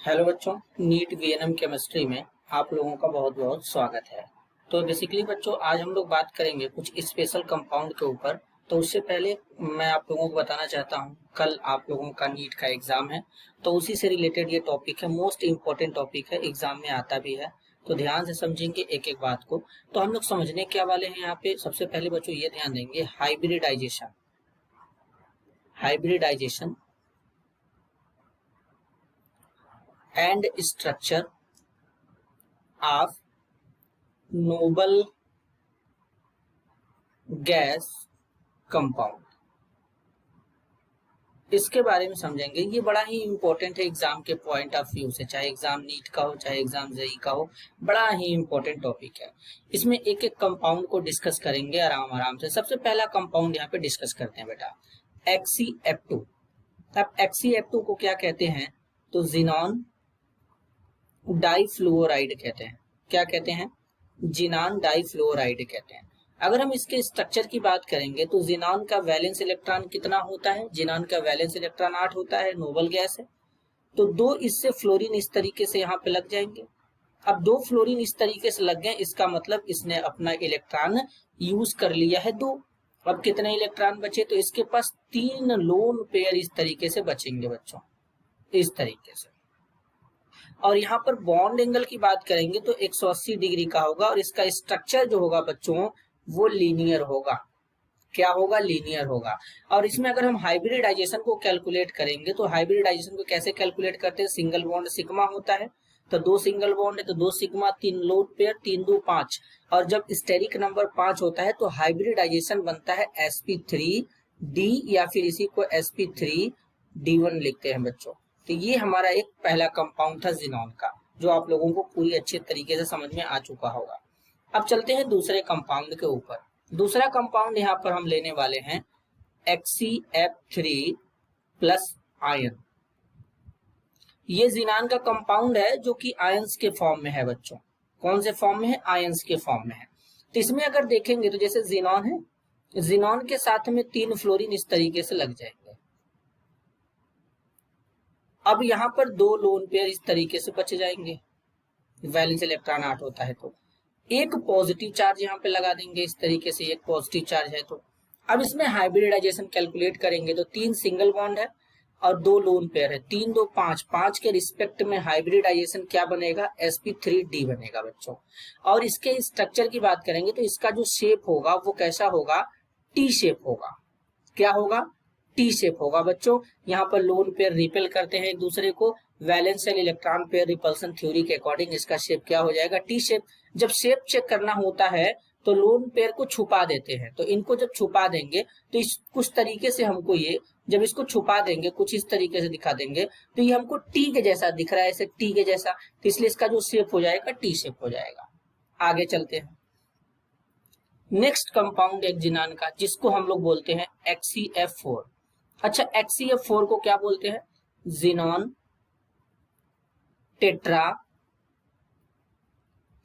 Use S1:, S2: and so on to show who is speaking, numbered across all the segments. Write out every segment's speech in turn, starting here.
S1: Hello बच्चों, NEET VNM chemistry में आप लोगों का बहुत बहुत स्वागत है। तो बेसिकली बच्चों, आज हम लोग बात करेंगे कुछ स्पेशल कंपाउंड के ऊपर। तो उससे पहले मैं आप लोगों को बताना चाहता हूं, कल आप लोगों का नीट का एग्जाम है, तो उसी से रिलेटेड ये टॉपिक है, मोस्ट इंपॉर्टेंट टॉपिक है, एग्जाम में आता भी है। तो ध्यान से समझेंगे एक एक बात को। तो हम लोग समझने क्या वाले हैं यहाँ पे, सबसे पहले बच्चों ये ध्यान देंगे, hybridization. Hybridization and structure of noble gas compound, इसके बारे में समझेंगे। ये बड़ा ही इंपॉर्टेंट है एग्जाम के पॉइंट ऑफ व्यू से, चाहे एग्जाम नीट का हो चाहे एग्जाम जेईई का हो, बड़ा ही इंपॉर्टेंट टॉपिक है। इसमें एक एक कंपाउंड को डिस्कस करेंगे आराम आराम से। सबसे पहला कंपाउंड यहाँ पे डिस्कस करते हैं बेटा, XeF2। अब XeF2 को क्या कहते हैं, तो जिनॉन डाइफ्लोराइड कहते हैं। क्या कहते हैं, जिनान डाइफ्लोराइड कहते हैं। अगर हम इसके स्ट्रक्चर की बात करेंगे तो जिनान का वैलेंस इलेक्ट्रॉन कितना होता है, जिनान का वैलेंस इलेक्ट्रॉन 8 होता है, नोबल गैस है। तो दो इससे फ्लोरीन इस तरीके से यहाँ पे लग जाएंगे। अब दो फ्लोरीन इस तरीके से लग गए, इसका मतलब इसने अपना इलेक्ट्रॉन यूज कर लिया है 2। अब कितने इलेक्ट्रॉन बचे, तो इसके पास 3 लोन पेयर इस तरीके से बचेंगे बच्चों, इस तरीके से। और यहाँ पर बॉन्ड एंगल की बात करेंगे तो 180 डिग्री का होगा, और इसका स्ट्रक्चर जो होगा बच्चों वो लीनियर होगा। क्या होगा, लीनियर होगा। और इसमें अगर हम हाइब्रिडाइजेशन को कैलकुलेट करेंगे तो हाइब्रिडाइजेशन को कैसे कैलकुलेट करते हैं, सिंगल बॉन्ड सिग्मा होता है, तो 2 सिंगल बॉन्ड है तो 2 सिग्मा, 3 लोन पेयर, 3 2 5। और जब स्टेरिक नंबर 5 होता है तो हाइब्रिडाइजेशन बनता है sp3d, या फिर इसी को sp3d1 लिखते हैं बच्चों। तो ये हमारा एक पहला कंपाउंड था जिनॉन का, जो आप लोगों को पूरी अच्छे तरीके से समझ में आ चुका होगा। अब चलते हैं दूसरे कंपाउंड के ऊपर। दूसरा कंपाउंड यहाँ पर हम लेने वाले हैं XeF3 प्लस आयन। ये जिनान का कंपाउंड है जो कि आयंस के फॉर्म में है बच्चों। कौन से फॉर्म में है, आयंस के फॉर्म में है। तो इसमें अगर देखेंगे तो जैसे जिनॉन है, जिनॉन के साथ में 3 फ्लोरीन इस तरीके से लग जाएंगे। अब यहाँ पर 2 लोन पेयर इस तरीके से बच जाएंगे, वैलेंस इलेक्ट्रॉन 8 होता है तो एक पॉजिटिव चार्ज यहाँ पे लगा देंगे इस तरीके से, एक पॉजिटिव चार्ज है। तो अब इसमें हाइब्रिडाइजेशन कैलकुलेट करेंगे तो 3 सिंगल बॉन्ड है और 2 लोन पेयर है, 3 2 5, 5 के रिस्पेक्ट में हाइब्रिडाइजेशन क्या बनेगा, sp3d बनेगा बच्चों। और इसके स्ट्रक्चर की बात करेंगे तो इसका जो शेप होगा वो कैसा होगा, टी शेप होगा। क्या होगा, टी शेप होगा बच्चों। यहाँ पर लोन पेयर रिपेल करते हैं एक दूसरे को, valence and electron pair repulsion theory के अकॉर्डिंग इसका शेप क्या हो जाएगा, टी शेप। जब शेप चेक करना होता है तो लोन पेयर को छुपा देते हैं, तो इनको जब छुपा देंगे तो इस कुछ तरीके से हमको ये, जब इसको छुपा देंगे कुछ इस तरीके से दिखा देंगे तो ये हमको टी के जैसा दिख रहा है, ऐसे टी के जैसा, तो इसलिए इसका जो शेप हो जाएगा टी शेप हो जाएगा। आगे चलते हैं। नेक्स्ट कंपाउंड एक जिनान का, जिसको हम लोग बोलते हैं XeF4। अच्छा, XeF4 को क्या बोलते हैं, जिनॉन टेट्रा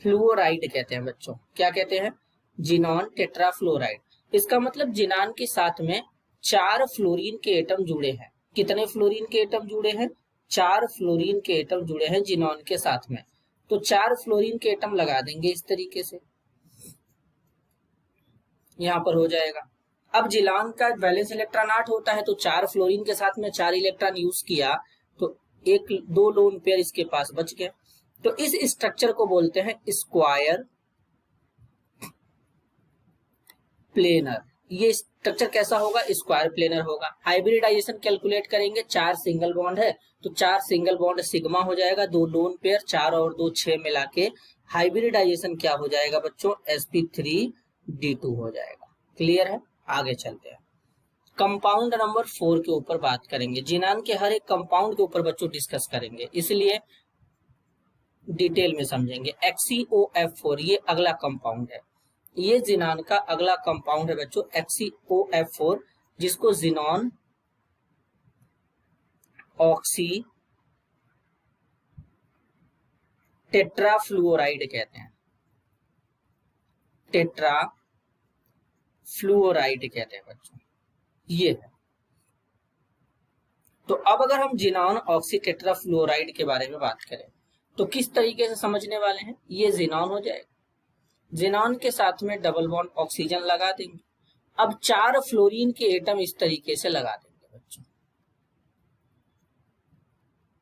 S1: फ्लोराइड कहते हैं बच्चों। क्या कहते हैं, जिनॉन टेट्रा फ्लोराइड। इसका मतलब जिनान के साथ में 4 फ्लोरीन के एटम जुड़े हैं। कितने फ्लोरीन के एटम जुड़े हैं, 4 फ्लोरीन के एटम जुड़े हैं जिनॉन के साथ में। तो 4 फ्लोरीन के एटम लगा देंगे इस तरीके से, यहां पर हो जाएगा। अब जिनान का वैलेंस इलेक्ट्रॉन 8 होता है तो 4 फ्लोरीन के साथ में 4 इलेक्ट्रॉन यूज किया तो 2 लोन पेयर इसके पास बच गए। तो इस स्ट्रक्चर को बोलते हैं स्क्वायर प्लेनर। ये स्ट्रक्चर कैसा होगा, स्क्वायर प्लेनर होगा। हाइब्रिडाइजेशन कैलकुलेट करेंगे, 4 सिंगल बॉन्ड है तो 4 सिंगल बॉन्ड सिग्मा हो जाएगा, 2 लोन पेयर, 4 और 2 6 मिला के हाइब्रिडाइजेशन क्या हो जाएगा बच्चों, sp3d2 हो जाएगा। क्लियर है, आगे चलते हैं। कंपाउंड नंबर 4 के ऊपर बात करेंगे। जिनान के हर एक कंपाउंड के ऊपर बच्चों डिस्कस करेंगे, इसलिए डिटेल में समझेंगे। XeOF4 ये अगला कंपाउंड है, ये जिनान का अगला कंपाउंड है बच्चों, XeOF4, जिसको जिनॉन ऑक्सी टेट्राफ्लुओराइड कहते हैं, टेट्रा फ्लुओराइड कहते हैं बच्चों। ये है तो अब अगर हम जिनॉन ऑक्सीटेट्राफ्लोराइड के बारे में बात करें तो किस तरीके से समझने वाले हैं। ये जिनॉन हो जाएगा, जिनॉन के साथ में डबल बॉन्ड ऑक्सीजन लगा देंगे। अब 4 फ्लोरीन के एटम इस तरीके से लगा देंगे बच्चों,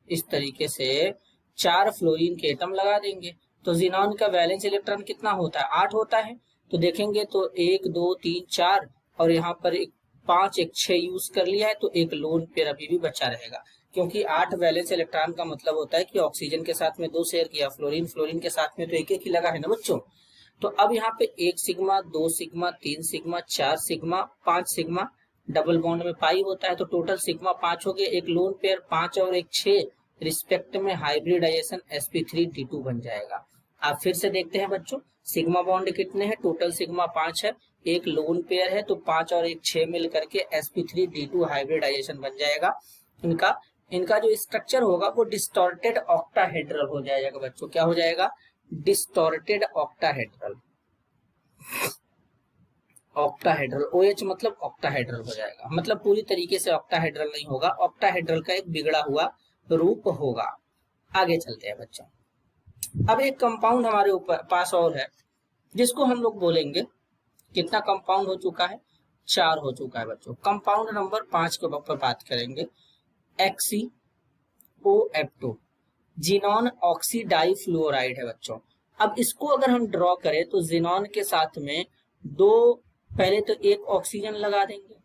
S1: इस तरीके से 4 फ्लोरीन के एटम लगा देंगे। तो जिनॉन का वैलेंस इलेक्ट्रॉन कितना होता है, 8 होता है। तो देखेंगे तो 1 2 3 4 और यहाँ पर 5 1 6 यूज कर लिया है, तो एक लोन पेयर अभी भी बचा रहेगा, क्योंकि 8 वैलेंस इलेक्ट्रॉन का मतलब होता है कि ऑक्सीजन के साथ में 2 शेयर किया, फ्लोरीन फ्लोरीन के साथ में तो एक ही लगा है ना बच्चों। तो अब यहाँ पे 1 sigma 2 sigma 3 sigma 4 sigma 5 sigma, double bond में पाई होता है, तो टोटल सिग्मा 5 हो गए। एक लोन पेयर 5 और एक 6 रिस्पेक्ट में हाइब्रिडाइजेशन sp3d2 बन जाएगा। आप फिर से देखते हैं बच्चों, सिग्मा बॉन्ड कितने हैं, टोटल सिग्मा 5 है, एक लोन पेयर है, तो 5 और एक 6 मिल करके sp3d2 हाइब्रिडाइजेशन बन जाएगा। इनका जो स्ट्रक्चर होगा वो डिस्टॉर्टेड ऑक्टाहेड्रल हो जाएगा बच्चों। क्या हो जाएगा, डिस्टॉर्टेड ऑक्टाहेड्रल। ऑक्टाहेड्रल OH मतलब ऑक्टाहेड्रल हो जाएगा, मतलब पूरी तरीके से ऑक्टाहेड्रल नहीं होगा, ऑक्टाहेड्रल का एक बिगड़ा हुआ रूप होगा। आगे चलते हैं बच्चों। अब एक कंपाउंड हमारे ऊपर पास और है, जिसको हम लोग बोलेंगे, कितना कंपाउंड हो चुका है, 4 हो चुका है बच्चों। कंपाउंड नंबर 5 के ऊपर बात करेंगे, XeOF2 जिनॉन ऑक्सीडाइफ्लोराइड है बच्चों। अब इसको अगर हम ड्रॉ करें तो जिनॉन के साथ में पहले तो एक ऑक्सीजन लगा देंगे,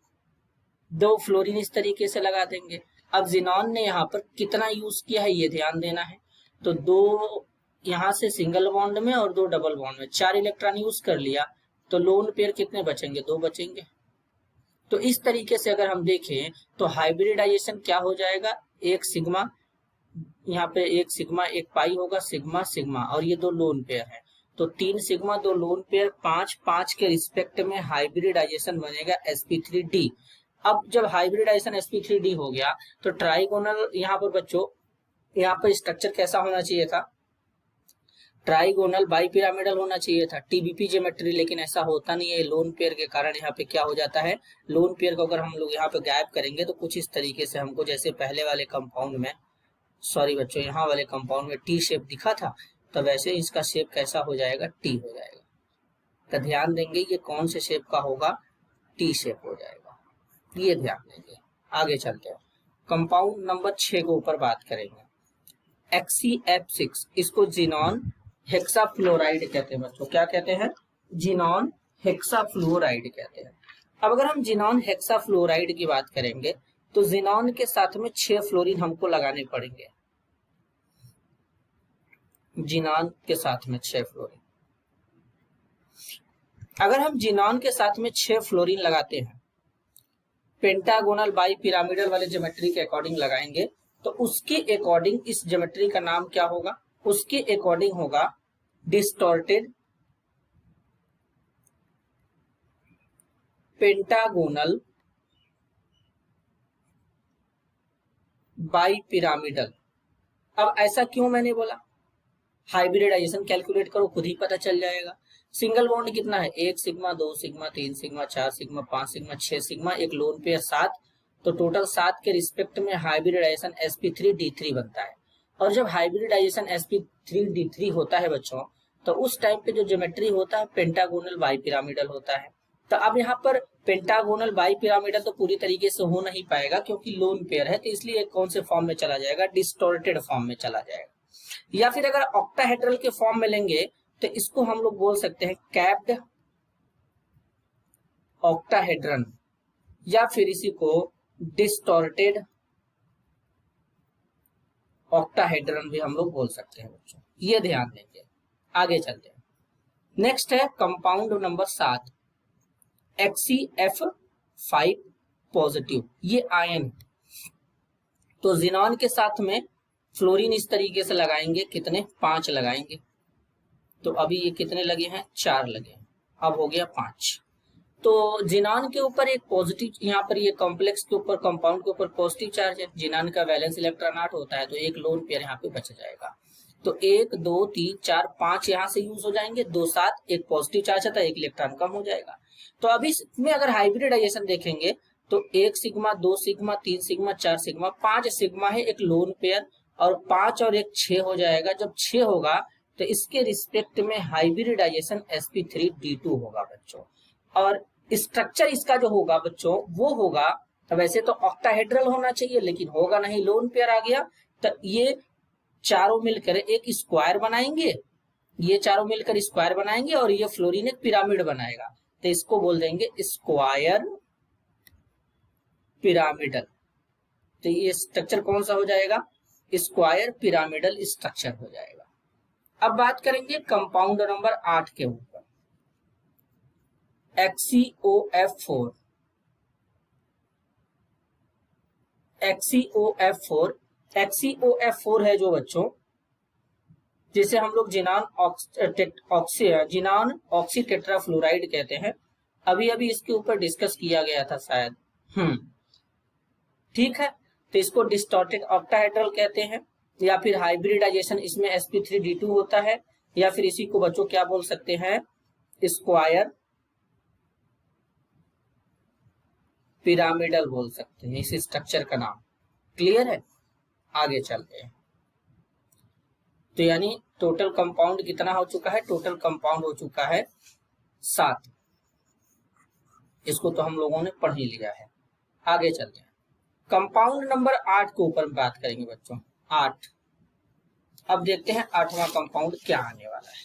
S1: 2 फ्लोरीन इस तरीके से लगा देंगे। अब जिनॉन ने यहाँ पर कितना यूज किया है ये ध्यान देना है, तो 2 यहाँ से सिंगल बॉन्ड में और 2 डबल बॉन्ड में 4 इलेक्ट्रॉन यूज कर लिया, तो लोन पेयर कितने बचेंगे, 2 बचेंगे। तो इस तरीके से अगर हम देखें तो हाइब्रिडाइजेशन क्या हो जाएगा, एक सिग्मा, यहाँ पे एक सिग्मा एक पाई होगा, सिग्मा सिग्मा, और ये 2 लोन पेयर है, तो 3 सिग्मा 2 लोन पेयर 5 5 के रिस्पेक्ट में हाइब्रिडाइजेशन बनेगा sp3d। अब जब हाइब्रिडाइजेशन sp3d हो गया तो ट्राइगोनल, यहाँ पर बच्चों यहाँ पर स्ट्रक्चर कैसा होना चाहिए था, ट्राइगोनल बाइपिरामिडल होना चाहिए था, टीबीपी ज्योमेट्री, लेकिन ऐसा होता नहीं है। लोन पेयर के कारण यहाँ पे क्या हो जाता है, लोन पेयर को अगर हम लोग यहाँ पे गायब करेंगे तो कुछ इस तरीके से हमको, जैसे पहले वाले कंपाउंड में, सॉरी बच्चों, यहाँ वाले कंपाउंड में टी शेप दिखा था, तो वैसे इसका शेप कैसा हो जाएगा, टी हो जाएगा। तो ध्यान देंगे ये कौन से शेप का होगा, टी शेप हो जाएगा, ये ध्यान देंगे। आगे चलते हैं, कंपाउंड नंबर 6 के ऊपर बात करेंगे, XeF6, इसको जिनॉन हेक्साफ्लोराइड कहते हैं बच्चों। क्या कहते हैं, जिनॉन हेक्साफ्लोराइड कहते हैं। अब अगर हम जिनॉन हेक्साफ्लोराइड की बात करेंगे तो जिनॉन के साथ में 6 फ्लोरीन हमको लगाने पड़ेंगे, जिनॉन के साथ में 6 फ्लोरीन। अगर हम जिनॉन के साथ में 6 फ्लोरीन लगाते हैं, पेंटागोनल बाई पिरामिडल वाले ज्योमेट्री के अकॉर्डिंग लगाएंगे, तो उसके अकॉर्डिंग इस ज्योमेट्री का नाम क्या होगा, उसके अकॉर्डिंग होगा डिस्टॉर्टेड पेंटागोनल बाई पिरामिडल। अब ऐसा क्यों मैंने बोला, हाइब्रिडाइजेशन कैलकुलेट करो, खुद ही पता चल जाएगा। सिंगल बॉन्ड कितना है, 1 sigma 2 sigma 3 sigma 4 sigma 5 sigma 6 sigma, एक लोन पेयर 7, तो टोटल 7 के रिस्पेक्ट में हाइब्रिडाइजेशन sp3d3 बनता है। और जब हाइब्रिडाइजेशन sp3d3 होता है बच्चों, तो उस टाइम पे जो ज्योमेट्री होता है पेंटागोनल बाई पिरामिडल होता है। तो अब यहाँ पर पेंटागोनल बाई पिरामिडल तो पूरी तरीके से हो नहीं पाएगा क्योंकि लोन पेयर है, तो इसलिए कौन से फॉर्म में चला जाएगा, डिस्टॉर्टेड फॉर्म में चला जाएगा। या फिर अगर ऑक्टाहेड्रल के फॉर्म में लेंगे तो इसको हम लोग बोल सकते हैं कैप्ड ऑक्टाहेड्रन, या फिर इसी को डिस्टॉर्टेड ऑक्टाहेड्रन भी हम लोग बोल सकते हैं बच्चों, ये ध्यान देंगे। आगे चलते हैं, नेक्स्ट है कंपाउंड नंबर 7, XeF5 पॉजिटिव, ये आयन है। तो जिनॉन के साथ में फ्लोरीन इस तरीके से लगाएंगे, कितने, 5 लगाएंगे। तो अभी ये कितने लगे हैं, 4 लगे हैं, अब हो गया 5। तो जिनॉन के ऊपर एक पॉजिटिव, यहाँ पर ये कॉम्प्लेक्स के ऊपर, कंपाउंड के ऊपर पॉजिटिव चार्ज है, जिनॉन का वैलेंस इलेक्ट्रॉन 8 होता है, तो एक लोन पेयर यहाँ पे बच जाएगा। तो 1 2 3 4 5 यहाँ से यूज हो जाएंगे, 2 7, एक पॉजिटिव चार्ज आता है, एक इलेक्ट्रॉन कम हो जाएगा। तो अभी इसमें अगर हाइब्रिडाइजेशन देखेंगे तो 1 sigma, 2 sigma, 3 sigma, 4 sigma, 5 sigma है एक लोन पेयर, और 5 और 1 6 हो जाएगा। जब 6 होगा तो इसके रिस्पेक्ट में हाइब्रिडाइजेशन sp3d2 होगा बच्चों। और स्ट्रक्चर इसका जो होगा बच्चों वो होगा, वैसे तो ऑक्टाहेड्रल होना चाहिए लेकिन होगा नहीं, लोन पेयर आ गया। तो ये चारों मिलकर एक स्क्वायर बनाएंगे, ये चारों मिलकर स्क्वायर बनाएंगे और ये फ्लोरीन एक पिरामिड बनाएगा। तो इसको बोल देंगे स्क्वायर पिरामिडल। तो ये स्ट्रक्चर कौन सा हो जाएगा? स्क्वायर पिरामिडल स्ट्रक्चर हो जाएगा। अब बात करेंगे कंपाउंड नंबर 8 के ऊपर, XeOF4। XeOF4 है जो बच्चों, जिसे हम लोग जिनान ऑक्सी टेट्राफ्लोराइड कहते हैं। अभी अभी इसके ऊपर डिस्कस किया गया था शायद। ठीक है, तो इसको डिस्टॉर्टेड ऑक्टाहेड्रल कहते हैं, या फिर हाइब्रिडाइजेशन इसमें sp3d2 होता है, या फिर इसी को बच्चों क्या बोल सकते हैं? स्क्वायर पिरामिडल बोल सकते हैं इस स्ट्रक्चर का नाम। क्लियर है? आगे चलते हैं। तो यानी टोटल कंपाउंड कितना हो चुका है? टोटल कंपाउंड हो चुका है 7। इसको तो हम लोगों ने पढ़ ही लिया है। आगे चलते हैं, कंपाउंड नंबर 8 के ऊपर बात करेंगे बच्चों। 8, अब देखते हैं 8वां कंपाउंड क्या आने वाला है।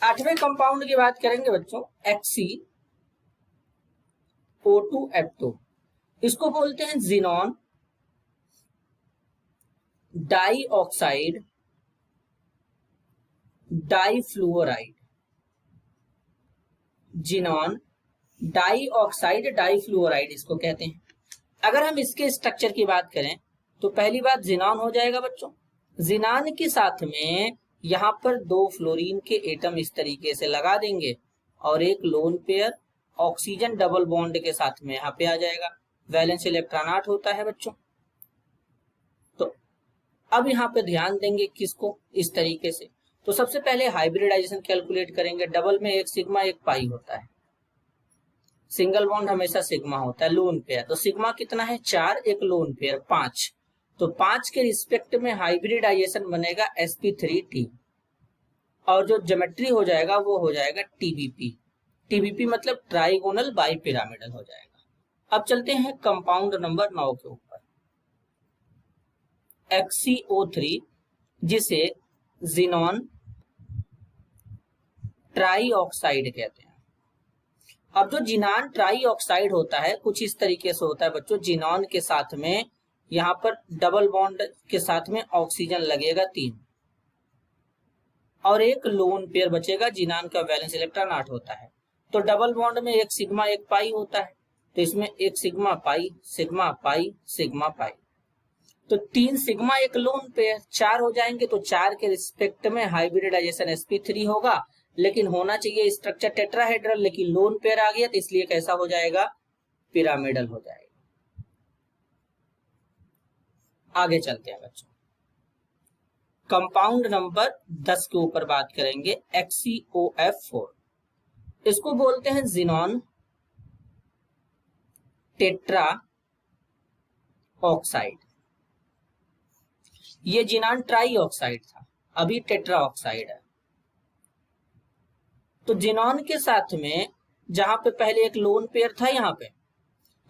S1: 8वें कंपाउंड की बात करेंगे बच्चों, XeO2F2। इसको बोलते हैं जिनॉन डाइऑक्साइड डाइफ्लुओराइड। जिनॉन डाइऑक्साइड डाइफ्लुओराइड इसको कहते हैं। अगर हम इसके स्ट्रक्चर की बात करें तो पहली बात जिनान हो जाएगा बच्चों। जिनान के साथ में यहाँ पर 2 फ्लोरीन के एटम इस तरीके से लगा देंगे और एक lone pair oxygen double bond के साथ में यहाँ पे आ जाएगा। वैलेंस इलेक्ट्रॉन 8 होता है बच्चों। तो अब यहाँ पे ध्यान देंगे किसको, इस तरीके से। तो सबसे पहले हाइब्रिडाइजेशन कैलकुलेट करेंगे। डबल में 1 सिग्मा 1 पाई होता है, सिंगल बॉन्ड हमेशा सिग्मा होता है। लोन पेयर तो सिग्मा कितना है? 4, एक लोन पेयर 5। तो 5 के रिस्पेक्ट में हाइब्रिडाइजेशन बनेगा sp3t, और जो ज्योमेट्री हो जाएगा वो हो जाएगा TBP। TBP मतलब ट्राइगोनल बाई पिरामिडल हो जाएगा। अब चलते हैं कंपाउंड नंबर 9 के ऊपर, XeO3, जिसे जिनॉन ट्राइऑक्साइड कहते हैं। अब जो जिनान ट्राइऑक्साइड होता है कुछ इस तरीके से होता है बच्चों। जिनॉन के साथ में यहाँ पर डबल बॉन्ड के साथ में ऑक्सीजन लगेगा 3, और एक लोन पेयर बचेगा। जिनान का वैलेंस इलेक्ट्रॉन 8 होता है। तो डबल बॉन्ड में 1 सिग्मा 1 पाई होता है, तो इसमें 1 sigma pi sigma pi sigma pi. तो 3 सिग्मा एक लोन पेयर 4 हो जाएंगे। तो 4 के रिस्पेक्ट में हाइब्रिडाइजेशन sp3 होगा, लेकिन होना चाहिए स्ट्रक्चर टेट्राहेड्रल, लेकिन लोन पेयर आ गया तो इसलिए कैसा हो जाएगा? पिरामिडल हो जाएगा। आगे चलते हैं बच्चों, कंपाउंड नंबर 10 के ऊपर बात करेंगे, XeOF4। इसको बोलते हैं जिनॉन टेट्रा ऑक्साइड। ये जिनान ट्राई ऑक्साइड था, अभी टेट्रा ऑक्साइड है। तो जिनॉन के साथ में जहां पे पहले एक लोन पेयर था यहाँ पे,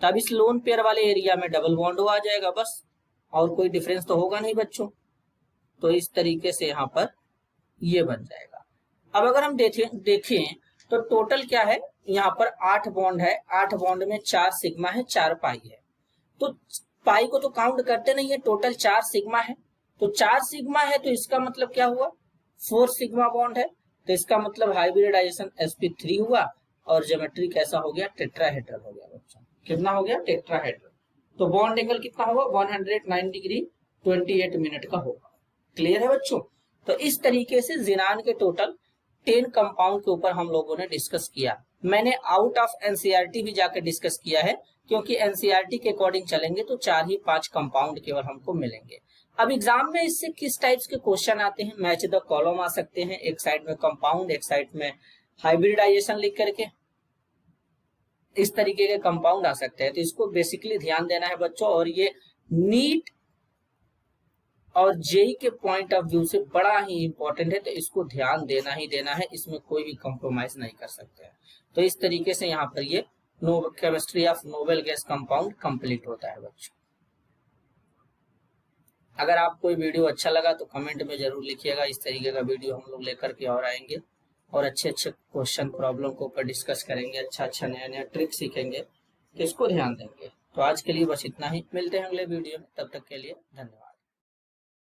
S1: तब इस लोन पेयर वाले एरिया में डबल बॉन्ड आ जाएगा बस, और कोई डिफरेंस तो होगा नहीं बच्चों। तो इस तरीके से यहाँ पर ये बन जाएगा। अब अगर हम देखें तो टोटल क्या है, यहाँ पर 8 बॉन्ड है। 8 बॉन्ड में 4 सिग्मा है, 4 पाई है। तो पाई को तो काउंट करते नहीं है, टोटल 4 सिग्मा है। तो 4 सिग्मा है तो इसका मतलब क्या हुआ? 4 सिग्मा बॉन्ड है। तो इसका मतलब हाइब्रिडाइजेशन sp3 हुआ, और ज्योमेट्री कैसा हो गया? टेट्राहेड्रल हो गया बच्चों। कितना हो गया? टेट्राहेड्रल। तो बॉन्ड एंगल कितना होगा? 109 डिग्री 28 मिनट का होगा। क्लियर है बच्चों? तो इस तरीके से जिनान के टोटल 10 कंपाउंड के ऊपर हम लोगों ने डिस्कस किया। मैंने आउट ऑफ एनसीईआरटी भी जाकर डिस्कस किया है, क्योंकि एनसीईआरटी के अकॉर्डिंग चलेंगे तो 4 ही 5 कंपाउंड केवल हमको मिलेंगे। अब एग्जाम में इससे किस टाइप्स के क्वेश्चन आते हैं? मैच द कॉलम आ सकते हैं, एक साइड में कंपाउंड, एक साइड में हाइब्रिडाइजेशन लिख करके, इस तरीके के कंपाउंड आ सकते हैं। तो इसको बेसिकली ध्यान देना है बच्चों, और ये नीट और जेई के पॉइंट ऑफ व्यू से बड़ा ही इंपॉर्टेंट है, तो इसको ध्यान देना ही देना है, इसमें कोई भी कॉम्प्रोमाइज नहीं कर सकते हैं। तो इस तरीके से यहाँ पर ये chemistry of noble gas compound complete होता है बच्चों। अगर आपको ये वीडियो अच्छा लगा तो कमेंट में जरूर लिखिएगा। इस तरीके का वीडियो हम लोग लेकर के और आएंगे, और अच्छे अच्छे क्वेश्चन प्रॉब्लम को ऊपर डिस्कस करेंगे, अच्छा नया नया ट्रिक सीखेंगे, तो इसको ध्यान देंगे। तो आज के लिए बस इतना ही, मिलते हैं अगले वीडियो में, तब तक के लिए धन्यवाद।